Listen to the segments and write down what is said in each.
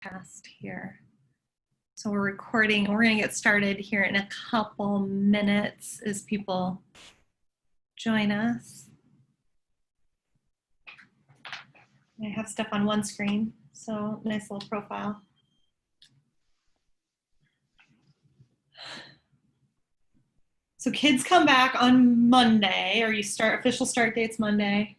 broadcast here. So we're recording, and we're going to get started here in a couple minutes as people join us. I have stuff on one screen, so nice little profile. So kids come back on Monday, or you start, official start date's Monday.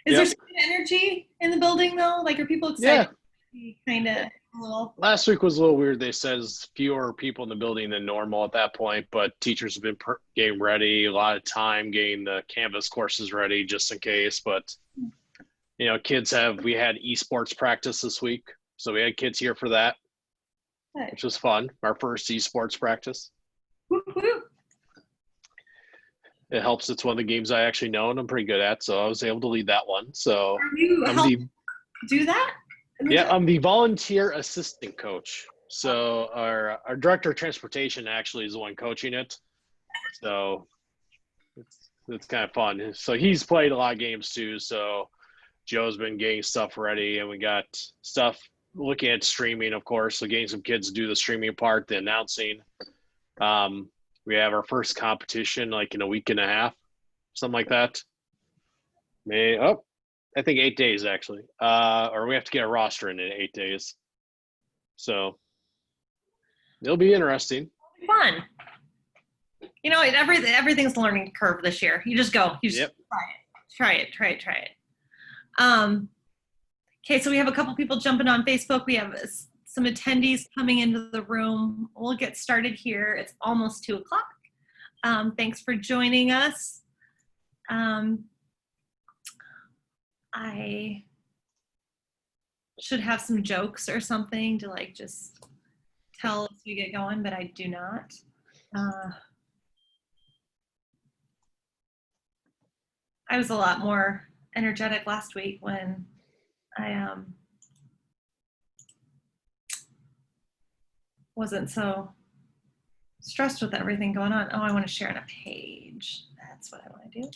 Is there some energy in the building though? Like, are people excited? Yeah. Kind of a little. Last week was a little weird. They said there's fewer people in the building than normal at that point, but teachers have been getting ready, a lot of time getting the Canvas courses ready just in case. But, you know, we had esports practice this week. So we had kids here for that, which was fun. Our first esports practice. Whoop, whoop. It helps. It's one of the games I actually know and I'm pretty good at, so I was able to lead that one. So you do that? Yeah, I'm the volunteer assistant coach. So our director of transportation actually is the one coaching it. So it's kind of fun. So he's played a lot of games too. So Joe's been getting stuff ready, and we got stuff looking at streaming, of course. So getting some kids to do the streaming part, the announcing. We have our first competition like in a week and a half, something like that. I think 8 days actually. Or we have to get a roster in 8 days. So it'll be interesting. Fun. You know, everything's a learning curve this year. You just go. You just try it. Okay, so we have a couple people jumping on Facebook. We have some attendees coming into the room. We'll get started here. It's almost 2 o'clock. Thanks for joining us. I should have some jokes or something to like just tell as we get going, but I do not. I was a lot more energetic last week when I wasn't so stressed with everything going on. Oh, I want to share on a page. That's what I want to do.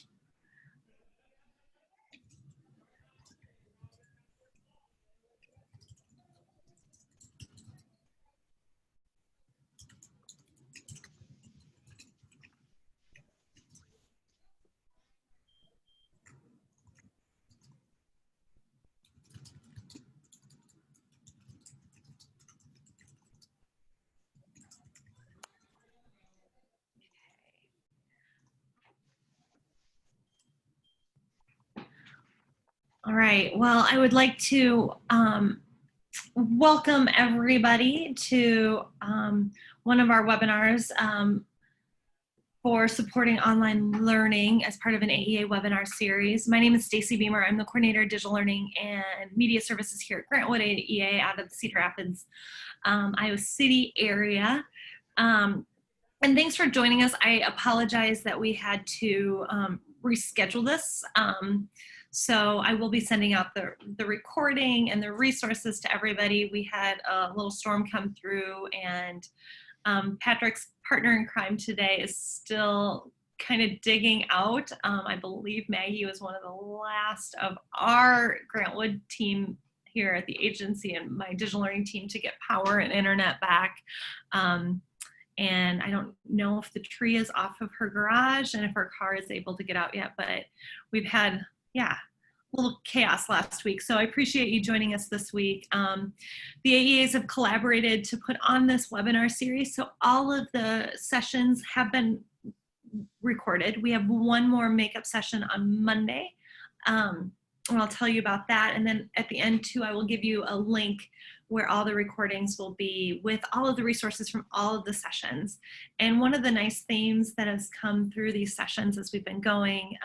All right, well, I would like to welcome everybody to one of our webinars for supporting online learning as part of an AEA webinar series. My name is Stacy Beamer. I'm the coordinator of digital learning and media services here at Grantwood AEA out of the Cedar Rapids, Iowa City area. And thanks for joining us. I apologize that we had to reschedule this. So I will be sending out the recording and the resources to everybody. We had a little storm come through, and Patrick's partner in crime today is still kind of digging out. I believe Maggie was one of the last of our Grantwood team here at the agency and my digital learning team to get power and internet back. And I don't know if the tree is off of her garage and if her car is able to get out yet, but we've had, a little chaos last week. So I appreciate you joining us this week. The AEAs have collaborated to put on this webinar series. So all of the sessions have been recorded. We have one more makeup session on Monday. And I'll tell you about that. And then at the end too, I will give you a link where all the recordings will be with all of the resources from all of the sessions. And one of the nice themes that has come through these sessions as we've been going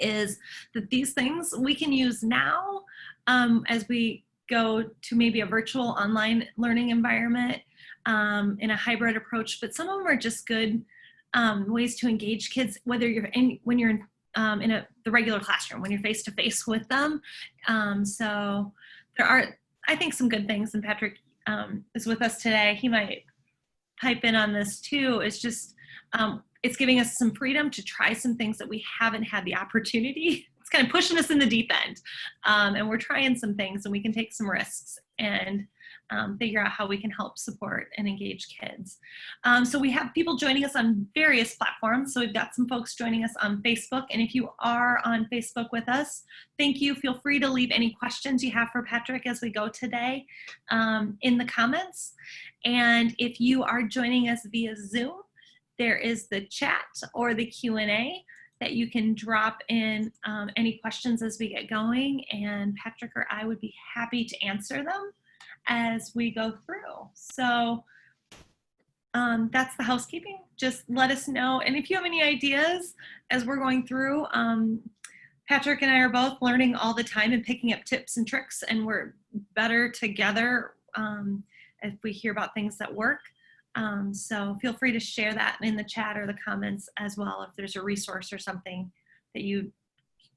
is that these things we can use now as we go to maybe a virtual online learning environment in a hybrid approach, but some of them are just good ways to engage kids, whether you're when you're in the regular classroom, when you're face-to-face with them. So there are, I think, some good things, and Patrick is with us today. He might pipe in on this too. It's just, it's giving us some freedom to try some things that we haven't had the opportunity. It's kind of pushing us in the deep end. And we're trying some things, and we can take some risks. And figure out how we can help support and engage kids. So we have people joining us on various platforms. So we've got some folks joining us on Facebook. And if you are on Facebook with us, thank you. Feel free to leave any questions you have for Patrick as we go today in the comments. And if you are joining us via Zoom, there is the chat or the Q&A that you can drop in any questions as we get going. And Patrick or I would be happy to answer them as we go through. So that's the housekeeping. Just let us know. And if you have any ideas as we're going through, Patrick and I are both learning all the time and picking up tips and tricks, and we're better together if we hear about things that work. So feel free to share that in the chat or the comments as well if there's a resource or something that you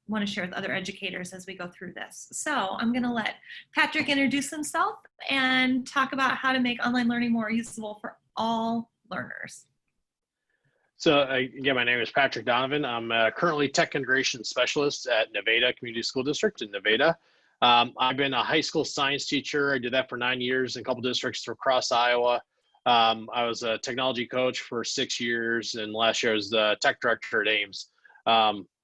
want to share with other educators as we go through this. So I'm going to let Patrick introduce himself and talk about how to make online learning more usable for all learners. So again, my name is Patrick Donovan. I'm currently Tech Integration Specialist at Nevada Community School District in Nevada. I've been a high school science teacher. I did that for 9 years in a couple districts across Iowa. I was a technology coach for 6 years, and last year I was the tech director at Ames.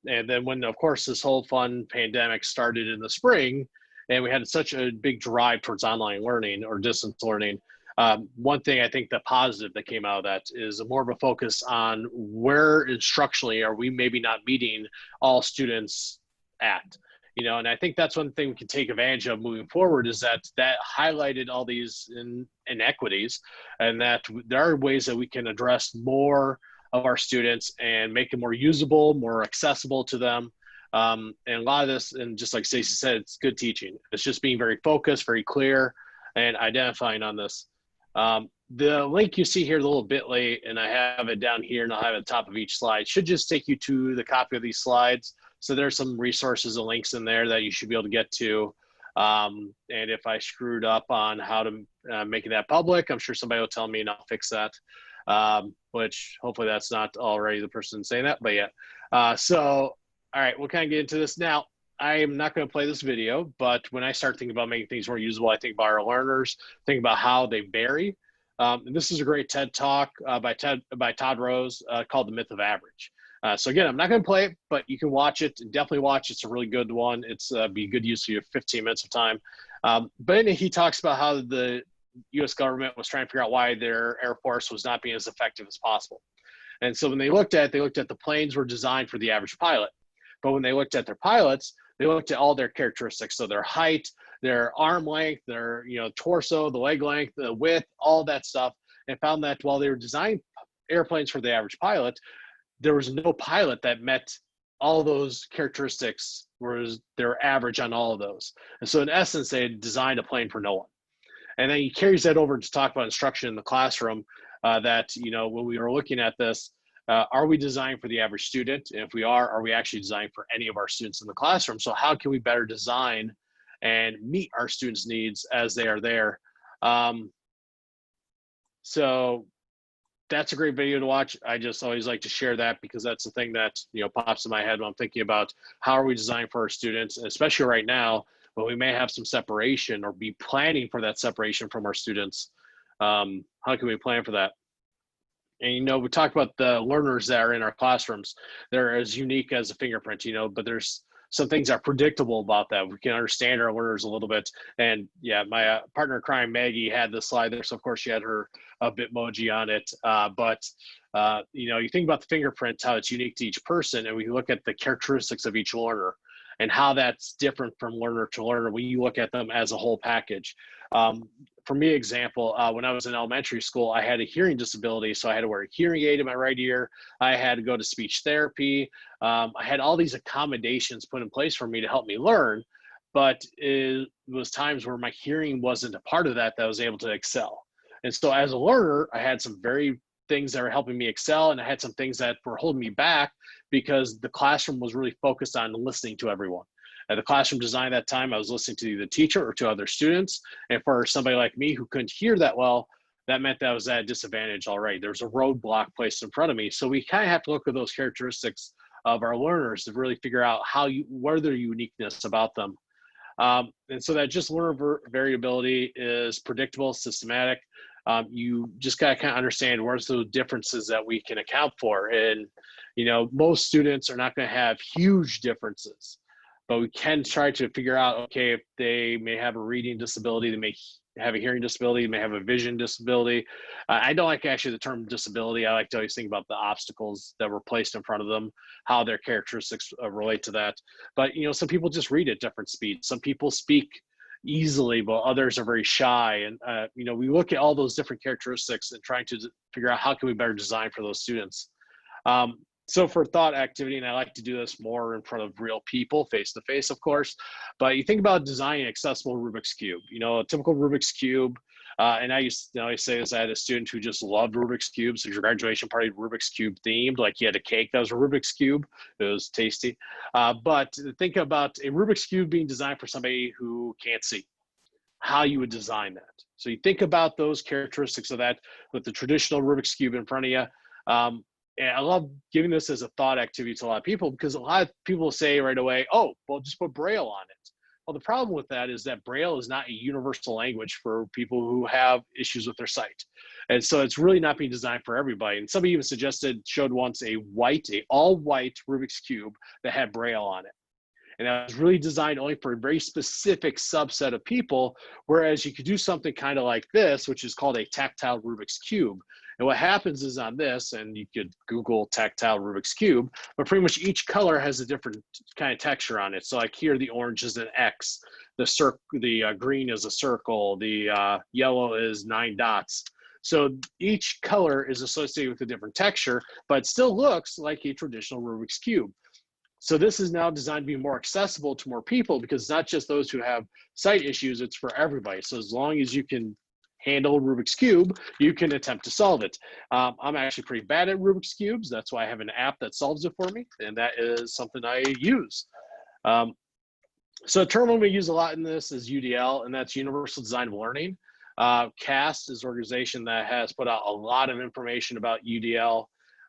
And then when, of course, this whole fun pandemic started in the spring, and we had such a big drive towards online learning or distance learning, one thing I think the positive that came out of that is more of a focus on where instructionally are we maybe not meeting all students at. You know, and I think that's one thing we can take advantage of moving forward, is that highlighted all these inequities, and that there are ways that we can address more of our students and make it more usable, more accessible to them. And a lot of this, and just like Stacey said, it's good teaching. It's just being very focused, very clear, and identifying on this. The link you see here, the little bit.ly, and I have it down here and I'll have it at the top of each slide, should just take you to the copy of these slides. So there's some resources and links in there that you should be able to get to. And if I screwed up on how to make that public, I'm sure somebody will tell me and I'll fix that. Which hopefully that's not already the person saying that, but yeah. So, all right, we'll kind of get into this now. I am not going to play this video, but when I start thinking about making things more usable, I think about our learners, think about how they vary. And this is a great TED talk by Todd Rose called The Myth of Average. So again, I'm not going to play it, but you can watch it. Definitely watch. It's a really good one. It's be good use of your 15 minutes of time. But he talks about how the U.S. government was trying to figure out why their Air Force was not being as effective as possible. And so when they looked at the planes were designed for the average pilot. But when they looked at their pilots, they looked at all their characteristics. So their height, their arm length, their torso, the leg length, the width, all that stuff, and found that while they were designing airplanes for the average pilot, there was no pilot that met all those characteristics, whereas they're average on all of those. And so in essence, they had designed a plane for no one. And then he carries that over to talk about instruction in the classroom, that, when we were looking at this, are we designing for the average student? And if we are we actually designing for any of our students in the classroom? So how can we better design and meet our students' needs as they are there? So that's a great video to watch. I just always like to share that because that's the thing that pops in my head when I'm thinking about how are we designing for our students, and especially right now when we may have some separation or be planning for that separation from our students. How can we plan for that? And we talk about the learners that are in our classrooms. They're as unique as a fingerprint, but there's some things that are predictable about that. We can understand our learners a little bit. And yeah, my partner in crime, Maggie, had this slide there. So of course she had her Bitmoji on it. But you think about the fingerprint, how it's unique to each person, and we look at the characteristics of each learner and how that's different from learner to learner when you look at them as a whole package. For me, example, when I was in elementary school, I had a hearing disability, so I had to wear a hearing aid in my right ear. I had to go to speech therapy. I had all these accommodations put in place for me to help me learn, but it was times where my hearing wasn't a part of that I was able to excel. And so as a learner, I had some very things that were helping me excel, and I had some things that were holding me back because the classroom was really focused on listening to everyone. At the classroom design that time, I was listening to the teacher or to other students. And for somebody like me who couldn't hear that well, that meant that I was at a disadvantage already. There was a roadblock placed in front of me. So we kind of have to look at those characteristics of our learners to really figure out what are their uniqueness about them. And so that just learner variability is predictable, systematic. You just got to kind of understand where's those differences that we can account for. And, you know, most students are not going to have huge differences, but we can try to figure out, okay, if they may have a reading disability, they may have a hearing disability, they may have a vision disability. I don't like actually the term disability. I like to always think about the obstacles that were placed in front of them, how their characteristics relate to that. But, you know, some people just read at different speeds. Some people speak easily, but others are very shy. And, you know, we look at all those different characteristics and trying to figure out how can we better design for those students. So for thought activity, and I like to do this more in front of real people, face to face, of course, but you think about designing an accessible Rubik's Cube, you know, a typical Rubik's Cube. And I used to always say this, I had a student who just loved Rubik's Cubes. So your graduation party, Rubik's Cube themed, like you had a cake that was a Rubik's Cube. It was tasty. But think about a Rubik's Cube being designed for somebody who can't see, how you would design that. So you think about those characteristics of that with the traditional Rubik's Cube in front of you. And I love giving this as a thought activity to a lot of people, because a lot of people say right away, oh, well, just put Braille on it. Well, the problem with that is that Braille is not a universal language for people who have issues with their sight. And so it's really not being designed for everybody. And somebody even showed once a all white Rubik's Cube that had Braille on it. And that was really designed only for a very specific subset of people, whereas you could do something kind of like this, which is called a tactile Rubik's Cube. And what happens is on this, and you could Google tactile Rubik's Cube, but pretty much each color has a different kind of texture on it. So like here, the orange is an X, the green is a circle, the yellow is 9 dots. So each color is associated with a different texture, but it still looks like a traditional Rubik's Cube. So this is now designed to be more accessible to more people, because it's not just those who have sight issues, it's for everybody. So as long as you can handle Rubik's Cube, you can attempt to solve it. I'm actually pretty bad at Rubik's Cubes. That's why I have an app that solves it for me, and that is something I use. So a term we use a lot in this is UDL, and that's Universal Design of Learning. CAST is an organization that has put out a lot of information about UDL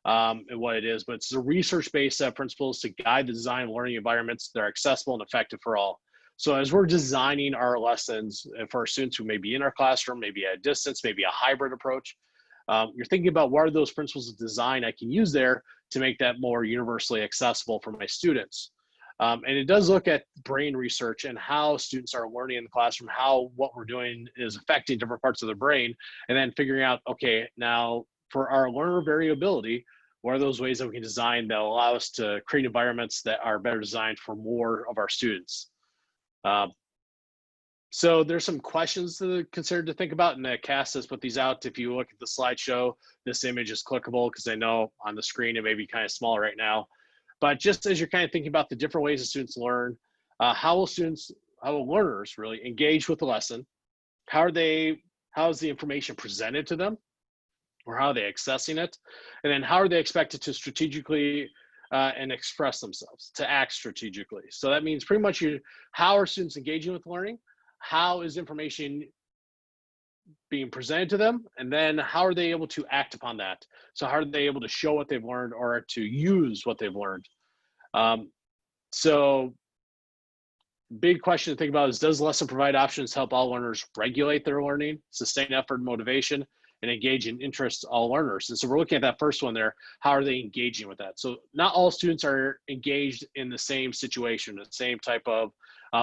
and what it is, but it's a research-based set of principles to guide the design of learning environments that are accessible and effective for all. So as we're designing our lessons for our students who may be in our classroom, maybe at a distance, maybe a hybrid approach, you're thinking about what are those principles of design I can use there to make that more universally accessible for my students. And it does look at brain research and how students are learning in the classroom, how what we're doing is affecting different parts of the brain, and then figuring out, okay, now for our learner variability, what are those ways that we can design that allow us to create environments that are better designed for more of our students? So there's some questions to consider to think about, and CAST has put these out. If you look at the slideshow, this image is clickable, because I know on the screen it may be kind of small right now. But just as you're kind of thinking about the different ways that students learn, how will learners really engage with the lesson? How is the information presented to them? Or how are they accessing it? And then how are they expected to strategically and express themselves, to act strategically? So that means pretty much how are students engaging with learning? How is information being presented to them? And then how are they able to act upon that? So how are they able to show what they've learned or to use what they've learned? So big question to think about is, does the lesson provide options to help all learners regulate their learning, sustain effort and motivation, and engage in interest all learners? And so we're looking at that first one there. How are they engaging with that? So not all students are engaged in the same situation, the same type of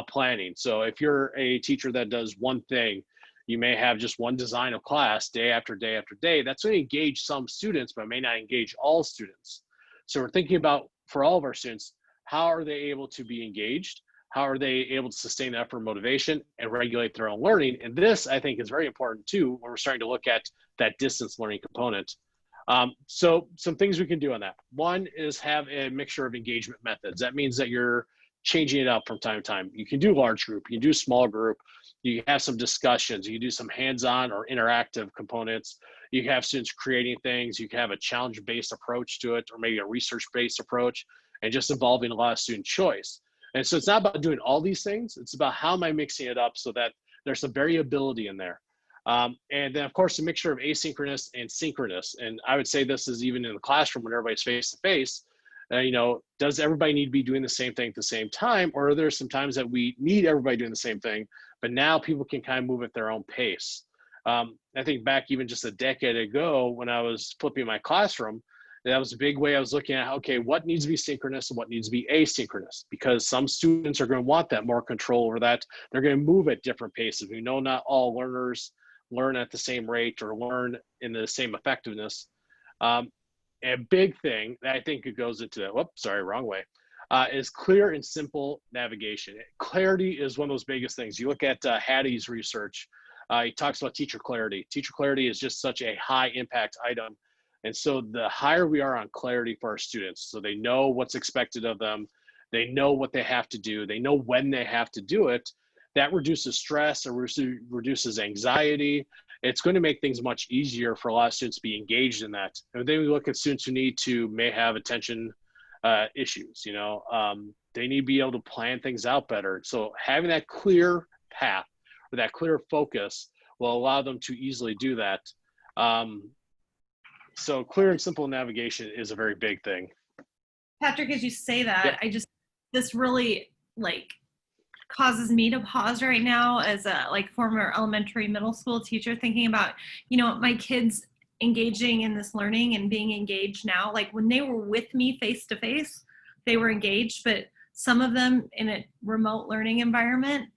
planning. So if you're a teacher that does one thing, you may have just one design of class day after day after day. That's going to engage some students, but may not engage all students. So we're thinking about, for all of our students, how are they able to be engaged? How are they able to sustain effort and motivation and regulate their own learning? And this, I think, is very important too when we're starting to look at that distance learning component. So some things we can do on that. One is have a mixture of engagement methods. That means that you're changing it up from time to time. You can do large group, you can do small group, you have some discussions, you can do some hands-on or interactive components. You can have students creating things, you can have a challenge-based approach to it, or maybe a research-based approach, and just involving a lot of student choice. And so it's not about doing all these things, it's about how am I mixing it up so that there's some variability in there. And then of course, a mixture of asynchronous and synchronous. And I would say this is even in the classroom when everybody's face to face, Does everybody need to be doing the same thing at the same time, or are there some times that we need everybody doing the same thing, but now people can kind of move at their own pace? I think back even just a decade ago when I was flipping my classroom, that was a big way I was looking at, okay, what needs to be synchronous and what needs to be asynchronous, because some students are going to want that more control over that. They're going to move at different paces. We know not all learners learn at the same rate or learn in the same effectiveness. A big thing that I think it goes into that, whoops, sorry, wrong way, is clear and simple navigation. Clarity is one of those biggest things. You look at Hattie's research, he talks about teacher clarity. Teacher clarity is just such a high impact item. And so the higher we are on clarity for our students, so they know what's expected of them, they know what they have to do, they know when they have to do it, that reduces stress or reduces anxiety. It's going to make things much easier for a lot of students to be engaged in that. And then we look at students who may have attention issues, they need to be able to plan things out better. So having that clear path or that clear focus will allow them to easily do that. So clear and simple navigation is a very big thing. Patrick, as you say that, this really causes me to pause right now as a former elementary middle school teacher, thinking about, my kids engaging in this learning and being engaged now. When they were with me face to face, they were engaged, but some of them in a remote learning environment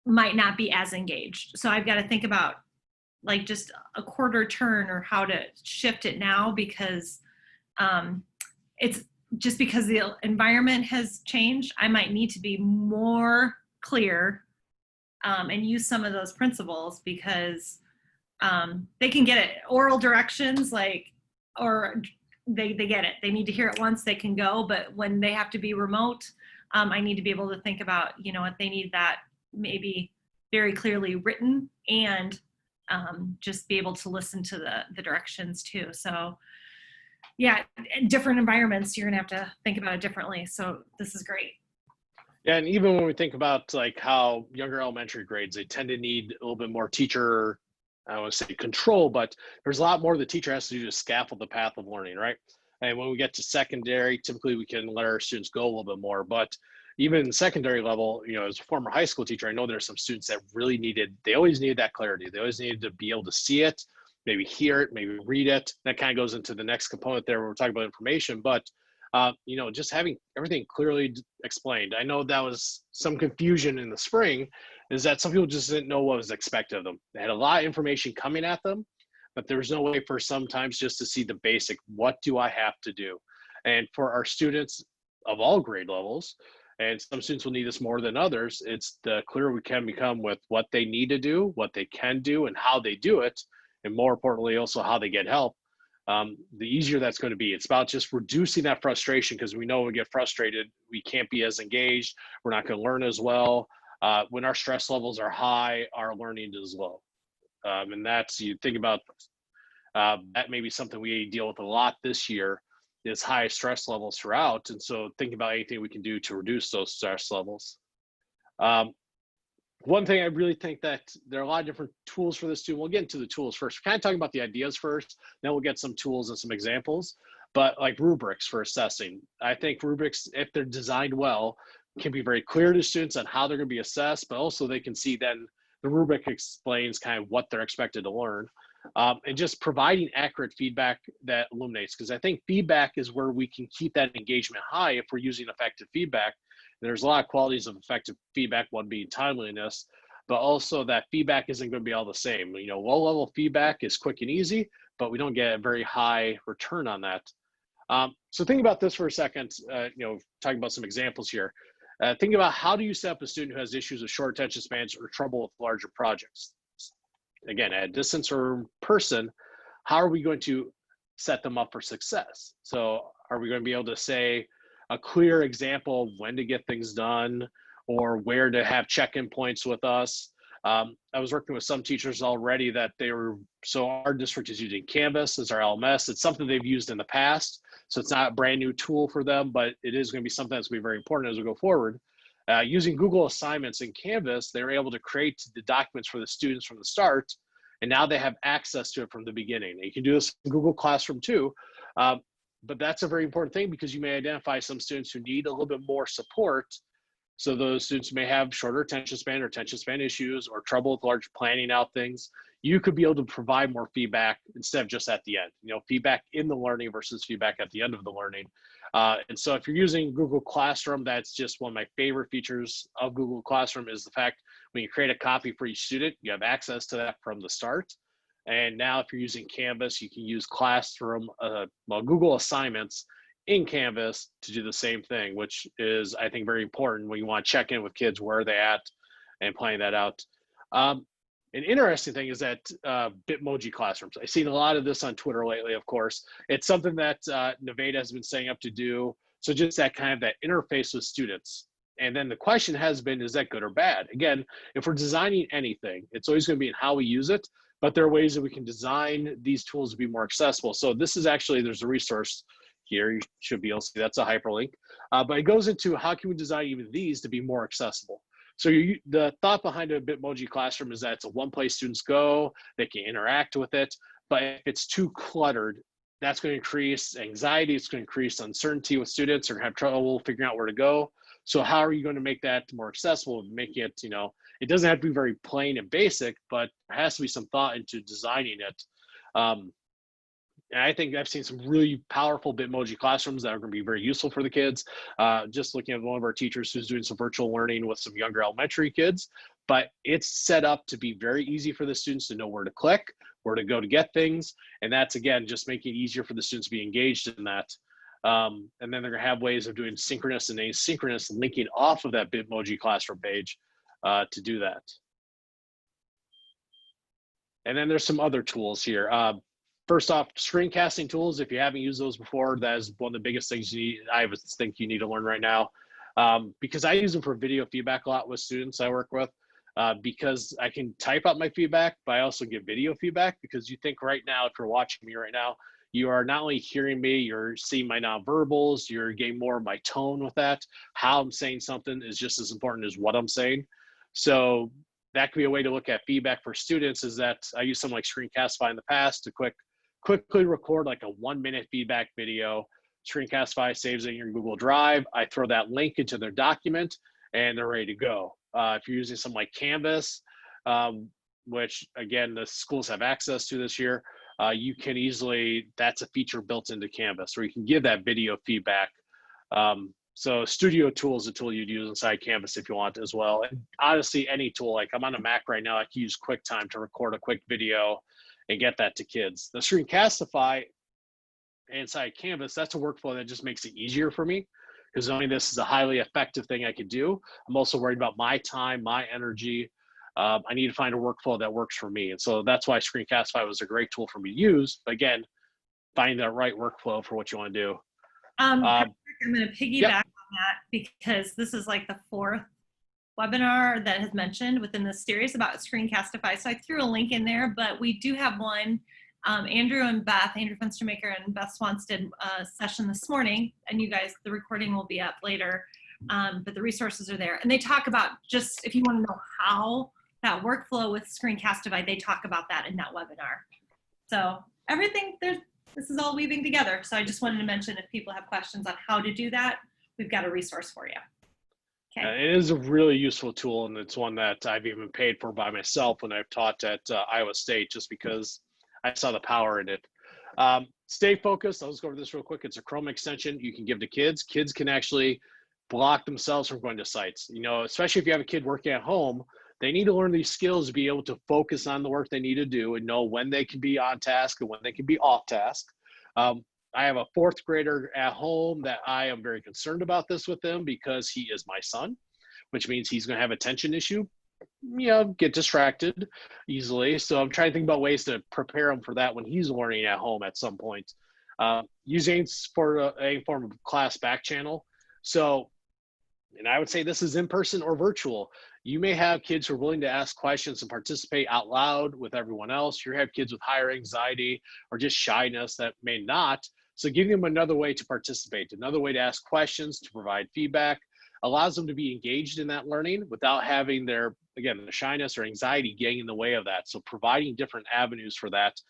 might not be as engaged. So I've got to think about just a quarter turn or how to shift it now, because it's just because the environment has changed. I might need to be more clear and use some of those principles, because they can get it. Oral directions, or they get it. They need to hear it once, they can go. But when they have to be remote, I need to be able to think about, what they need that maybe very clearly written, and just be able to listen to the directions too. So yeah, different environments, you're gonna have to think about it differently. So this is great. Yeah, and even when we think about how younger elementary grades, they tend to need a little bit more teacher, I don't want to say control, but there's a lot more the teacher has to do to scaffold the path of learning, right? And when we get to secondary, typically we can let our students go a little bit more. But even in the secondary level, as a former high school teacher, I know there's some students that really they always needed that clarity. They always needed to be able to see it, maybe hear it, maybe read it. That kind of goes into the next component there where we're talking about information, but just having everything clearly explained. I know that was some confusion in the spring, is that some people just didn't know what was expected of them. They had a lot of information coming at them, but there was no way for sometimes just to see the basic, what do I have to do? And for our students of all grade levels, and some students will need this more than others, it's the clearer we can become with what they need to do, what they can do, and how they do it, and more importantly, also how they get help. The easier that's going to be. It's about just reducing that frustration, because we know when we get frustrated, we can't be as engaged. We're not going to learn as well. When our stress levels are high, our learning is low. And that's, you think about that may be something we deal with a lot this year, is high stress levels throughout. And so thinking about anything we can do to reduce those stress levels. One thing I really think that there are a lot of different tools for this too. We'll get into the tools first. We're kind of talking about the ideas first, then we'll get some tools and some examples. But rubrics for assessing, I think rubrics, if they're designed well, can be very clear to students on how they're going to be assessed, but also they can see then the rubric explains kind of what they're expected to learn. And just providing accurate feedback that illuminates, because I think feedback is where we can keep that engagement high if we're using effective feedback. And there's a lot of qualities of effective feedback, one being timeliness, but also that feedback isn't going to be all the same. Low-level feedback is quick and easy, but we don't get a very high return on that. So think about this for a second, talking about some examples here. Think about, how do you set up a student who has issues with short attention spans or trouble with larger projects? Again, at distance or in person, how are we going to set them up for success? So are we going to be able to say a clear example of when to get things done, or where to have check-in points with us? I was working with some teachers already that so our district is using Canvas as our LMS. It's something they've used in the past, so it's not a brand new tool for them, but it is going to be something that's going to be very important as we go forward. Using Google Assignments in Canvas, they were able to create the documents for the students from the start, and now they have access to it from the beginning. You can do this in Google Classroom too. but that's a very important thing because you may identify some students who need a little bit more support. So those students may have shorter attention span or attention span issues or trouble with large planning out things. You could be able to provide more feedback instead of just at the end, feedback in the learning versus feedback at the end of the learning. And so if you're using Google Classroom, that's just one of my favorite features of Google Classroom is the fact when you create a copy for each student, you have access to that from the start. And now if you're using Canvas, you can use Classroom, Google Assignments in Canvas to do the same thing, which is, I think, very important when you want to check in with kids, where are they at, and playing that out. An interesting thing is that Bitmoji classrooms. I've seen a lot of this on Twitter lately, of course. It's something that Nevada has been setting up to do. So just that kind of that interface with students. And then the question has been, is that good or bad? Again, if we're designing anything, it's always going to be in how we use it, but there are ways that we can design these tools to be more accessible. So this is actually, there's a resource here. You should be able to see that's a hyperlink, but it goes into how can we design even these to be more accessible. So the thought behind a Bitmoji classroom is that it's a one place students go, they can interact with it, but if it's too cluttered, that's going to increase anxiety, it's going to increase uncertainty with students, they're going to have trouble figuring out where to go. So how are you going to make that more accessible, making it, it doesn't have to be very plain and basic, but there has to be some thought into designing it. And I think I've seen some really powerful Bitmoji classrooms that are going to be very useful for the kids. Just looking at one of our teachers who's doing some virtual learning with some younger elementary kids, but it's set up to be very easy for the students to know where to click, where to go to get things. And that's, again, just making it easier for the students to be engaged in that. And then they're going to have ways of doing synchronous and asynchronous linking off of that Bitmoji classroom page to do that. And then there's some other tools here. First off, Screencasting Tools. If you haven't used those before, that is one of the biggest things I think you need to learn right now. Because I use them for video feedback a lot with students I work with, because I can type out my feedback, but I also give video feedback, because you think right now, if you're watching me right now, you are not only hearing me, you're seeing my nonverbals, you're getting more of my tone with that. How I'm saying something is just as important as what I'm saying. So that could be a way to look at feedback for students, is that I use something like Screencastify in the past to quickly record like a 1-minute feedback video. Screencastify saves it in your Google Drive. I throw that link into their document and they're ready to go. If you're using something like Canvas, which again, the schools have access to this year, you can easily, that's a feature built into Canvas where you can give that video feedback. So Studio Tool is a tool you'd use inside Canvas if you want as well. And honestly, any tool, like I'm on a Mac right now, I can use QuickTime to record a quick video and get that to kids. The Screencastify inside Canvas, that's a workflow that just makes it easier for me, because knowing this is a highly effective thing I could do. I'm also worried about my time, my energy. I need to find a workflow that works for me. And so that's why Screencastify was a great tool for me to use. But again, finding that right workflow for what you want to do. Patrick, I'm going to piggyback on that, because this is like the 4th webinar that has mentioned within this series about Screencastify. So I threw a link in there, but we do have one. Andrew Fenstermaker and Beth Swans did a session this morning, and you guys, the recording will be up later, but the resources are there. And they talk about, just if you want to know how that workflow with Screencastify, they talk about that in that webinar. So everything, this is all weaving together. So I just wanted to mention, if people have questions on how to do that, we've got a resource for you. Okay. It is a really useful tool, and it's one that I've even paid for by myself when I've taught at Iowa State, just because I saw the power in it. Stay focused. I'll just go over this real quick. It's a Chrome extension you can give to kids. Kids can actually block themselves from going to sites. Especially if you have a kid working at home, they need to learn these skills to be able to focus on the work they need to do and know when they can be on task and when they can be off task. I have a 4th grader at home that I am very concerned about this with him, because he is my son, which means he's going to have attention issue, get distracted easily. So I'm trying to think about ways to prepare him for that when he's learning at home at some point. Using for a form of class back channel. So, and I would say this is in person or virtual. You may have kids who are willing to ask questions and participate out loud with everyone else. You have kids with higher anxiety or just shyness that may not. So giving them another way to participate, another way to ask questions, to provide feedback, allows them to be engaged in that learning without having the shyness or anxiety getting in the way of that. So providing different avenues for that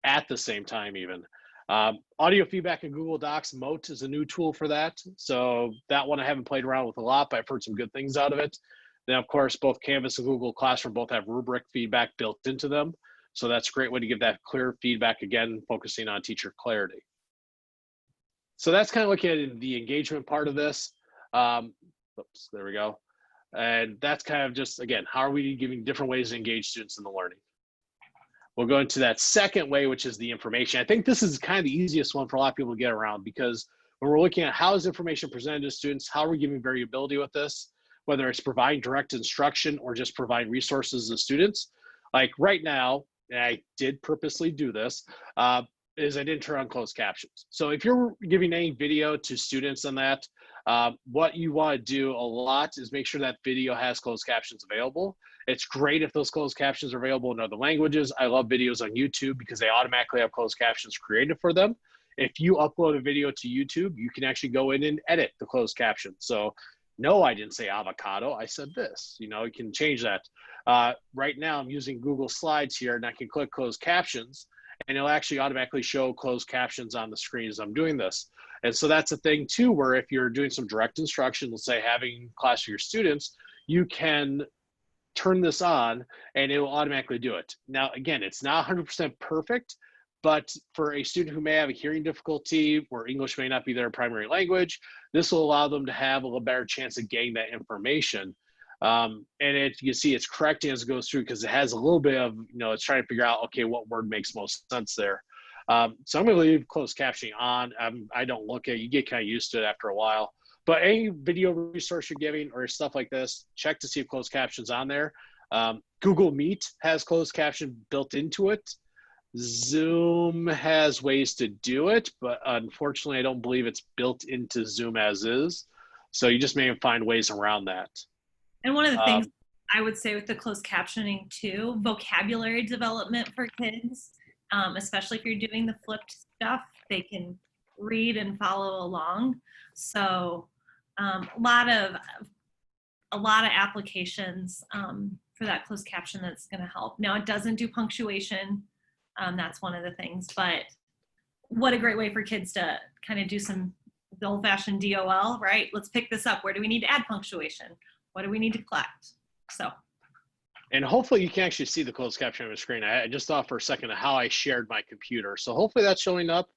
at the same time even. Audio feedback in Google Docs, Mote is a new tool for that. So that one I haven't played around with a lot, but I've heard some good things out of it. Then of course, both Canvas and Google Classroom both have rubric feedback built into them. So that's a great way to give that clear feedback, again, focusing on teacher clarity. So that's kind of looking at the engagement part of this. Oops, there we go. And that's kind of just, again, how are we giving different ways to engage students in the learning? We'll go into that second way, which is the information. I think this is kind of the easiest one for a lot of people to get around, because when we're looking at how is information presented to students, how are we giving variability with this, whether it's providing direct instruction or just providing resources to students. Like right now, and I did purposely do this, is I didn't turn on closed captions. So if you're giving any video to students on that, what you want to do a lot is make sure that video has closed captions available. It's great if those closed captions are available in other languages. I love videos on YouTube because they automatically have closed captions created for them. If you upload a video to YouTube, you can actually go in and edit the closed captions. So no, I didn't say avocado, I said this. You know, you can change that. Right now I'm using Google Slides here, and I can click closed captions, and it'll actually automatically show closed captions on the screen as I'm doing this. And so that's a thing too, where if you're doing some direct instruction, let's say having class with your students, you can turn this on and it will automatically do it. Now, again, it's not 100% perfect, but for a student who may have a hearing difficulty where English may not be their primary language, this will allow them to have a little better chance of getting that information. And you see it's correcting as it goes through, because it has a little bit of, you know, it's trying to figure out, okay, what word makes most sense there. So I'm going to leave closed captioning on. I don't look at it. You get kind of used to it after a while. But any video resource you're giving or stuff like this, check to see if closed caption's on there. Google Meet has closed caption built into it. Zoom has ways to do it, but unfortunately, I don't believe it's built into Zoom as is. So you just may find ways around that. And one of the things I would say with the closed captioning too, vocabulary development for kids, especially if you're doing the flipped stuff, they can read and follow along. So a lot of applications for that closed caption that's going to help. Now it doesn't do punctuation. That's one of the things, but what a great way for kids to kind of do some old-fashioned DOL, right? Let's pick this up. Where do we need to add punctuation? What do we need to collect? So. And hopefully you can actually see the closed caption on the screen. I just thought for a second of how I shared my computer. So hopefully that's showing up.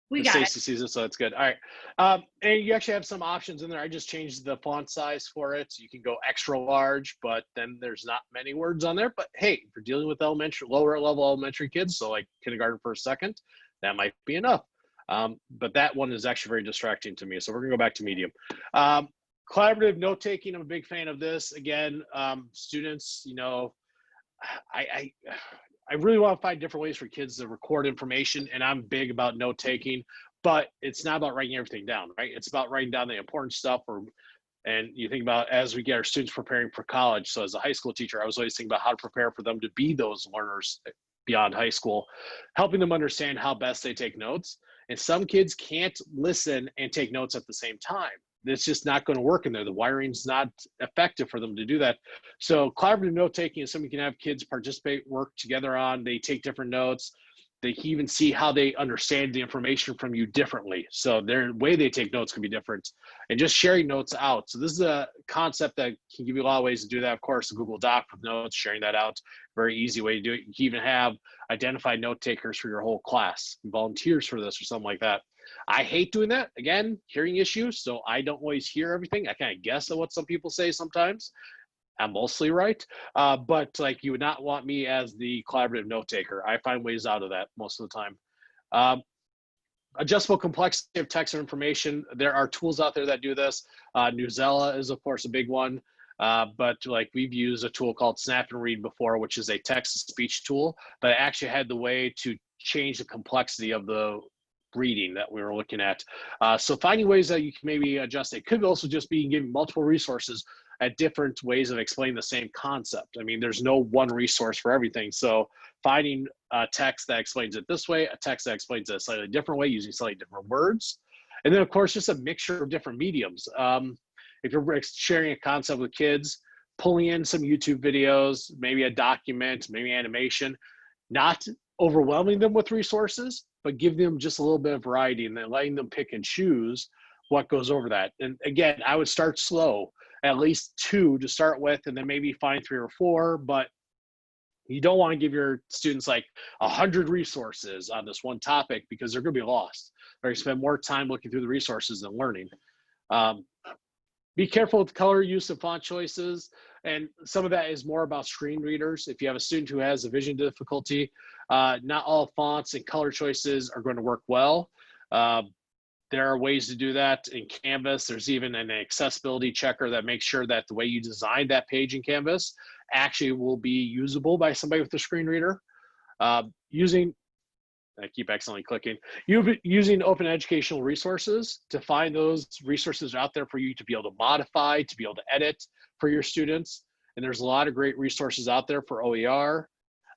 We got Stacey sees it, so that's good. All right. And you actually have some options in there. I just changed the font size for it. You can go extra large, but then there's not many words on there. But hey, if you're dealing with lower level elementary kids, so like kindergarten for a second, that might be enough. But that one is actually very distracting to me. So we're gonna go back to medium. Collaborative note-taking, I'm a big fan of this. Again, students, you know, I really want to find different ways for kids to record information, and I'm big about note-taking, but it's not about writing everything down, right? It's about writing down the important stuff. And you think about as we get our students preparing for college. So as a high school teacher, I was always thinking about how to prepare for them to be those learners beyond high school, helping them understand how best they take notes. And some kids can't listen and take notes at the same time. It's just not going to work in there. The wiring's not effective for them to do that. So collaborative note taking is something you can have kids participate, work together on. They take different notes. They can even see how they understand the information from you differently. So their way they take notes can be different, and just sharing notes out. So this is a concept that can give you a lot of ways to do that. Of course, a Google Doc with notes, sharing that out, very easy way to do it. You can even have identified note takers for your whole class, volunteers for this or something like that. I hate doing that. Again, hearing issues, so I don't always hear everything. I kind of guess at what some people say sometimes. I'm mostly right, but like you would not want me as the collaborative note taker. I find ways out of that most of the time. Adjustable complexity of text or information. There are tools out there that do this. Newsela is of course a big one, but like we've used a tool called Snap and Read before, which is a text-to-speech tool, but it actually had the way to change the complexity of the reading that we were looking at. So finding ways that you can maybe adjust. It could also just be giving multiple resources at different ways of explaining the same concept. I mean, there's no one resource for everything. So finding a text that explains it this way, a text that explains it a slightly different way using slightly different words. And then of course, just a mixture of different mediums. If you're sharing a concept with kids, pulling in some YouTube videos, maybe a document, maybe animation, not overwhelming them with resources, but give them just a little bit of variety and then letting them pick and choose what goes over that. And again, I would start slow, at least 2 to start with, and then maybe find 3 or 4, but you don't want to give your students like 100 resources on this one topic because they're going to be lost. They're going to spend more time looking through the resources than learning. Be careful with color use and font choices. And some of that is more about screen readers. If you have a student who has a vision difficulty, not all fonts and color choices are going to work well. There are ways to do that in Canvas. There's even an accessibility checker that makes sure that the way you design that page in Canvas actually will be usable by somebody with a screen reader. I keep accidentally clicking. Using open educational resources to find those resources out there for you to be able to modify, to be able to edit for your students. And there's a lot of great resources out there for OER.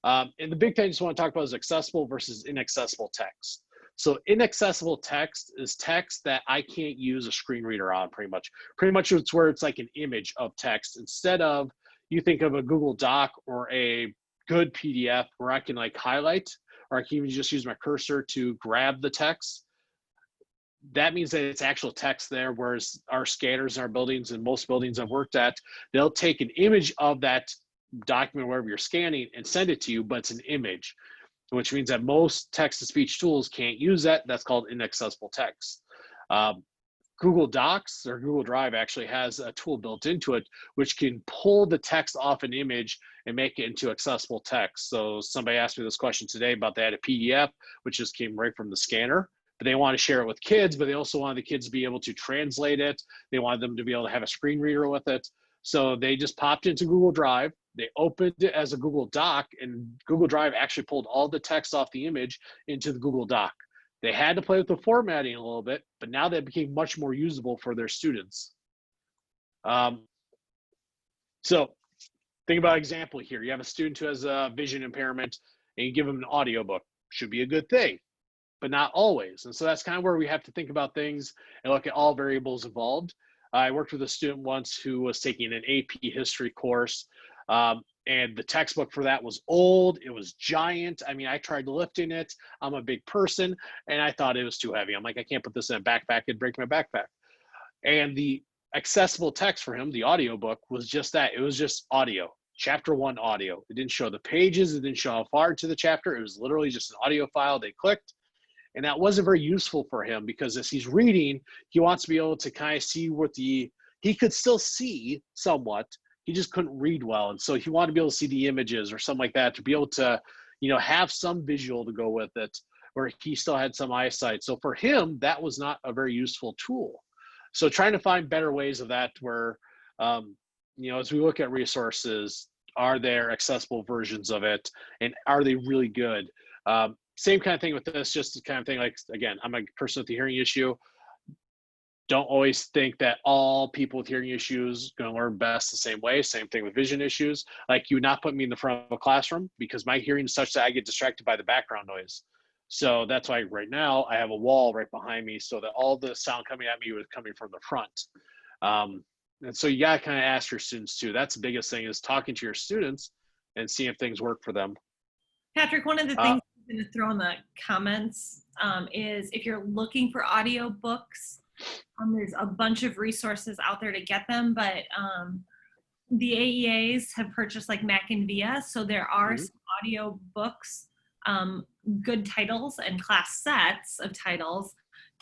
And the big thing I just want to talk about is accessible versus inaccessible text. So inaccessible text is text that I can't use a screen reader on pretty much. Pretty much it's where it's like an image of text instead of, you think of a Google Doc or a good PDF where I can like highlight, or I can even just use my cursor to grab the text. That means that it's actual text there, whereas our scanners in our buildings and most buildings I've worked at, they'll take an image of that document wherever you're scanning and send it to you, but it's an image, which means that most text-to-speech tools can't use that. That's called inaccessible text. Google Docs or Google Drive actually has a tool built into it which can pull the text off an image and make it into accessible text. So somebody asked me this question today about they had a PDF which just came right from the scanner, but they want to share it with kids, but they also want the kids to be able to translate it. They wanted them to be able to have a screen reader with it. So they just popped into Google Drive. They opened it as a Google Doc, and Google Drive actually pulled all the text off the image into the Google Doc. They had to play with the formatting a little bit, but now that became much more usable for their students. So think about an example here. You have a student who has a vision impairment and you give them an audiobook. Should be a good thing, but not always. And so that's kind of where we have to think about things and look at all variables involved. I worked with a student once who was taking an AP history course. And the textbook for that was old. It was giant. I mean, I tried lifting it. I'm a big person, and I thought it was too heavy. I'm like, I can't put this in a backpack. It'd break my backpack. And the accessible text for him, the audiobook, was just that. It was just audio, chapter 1 audio. It didn't show the pages. It didn't show how far to the chapter. It was literally just an audio file. They clicked. And that wasn't very useful for him because as he's reading, he wants to be able to kind of see what he could still see somewhat. He just couldn't read well. And so he wanted to be able to see the images or something like that to be able to, have some visual to go with it, where he still had some eyesight. So for him, that was not a very useful tool. So trying to find better ways of that where, as we look at resources, are there accessible versions of it and are they really good? Same kind of thing with this, just the kind of thing like, again, I'm a person with a hearing issue. Don't always think that all people with hearing issues are going to learn best the same way. Same thing with vision issues. Like, you would not put me in the front of a classroom because my hearing is such that I get distracted by the background noise. So that's why right now I have a wall right behind me so that all the sound coming at me was coming from the front. And so you got to kind of ask your students too. That's the biggest thing, is talking to your students and seeing if things work for them. Patrick, one of the things I'm going to throw in the comments is if you're looking for audio books, there's a bunch of resources out there to get them, but the AEAs have purchased like Mac and VIA, so there are some audio books, good titles and class sets of titles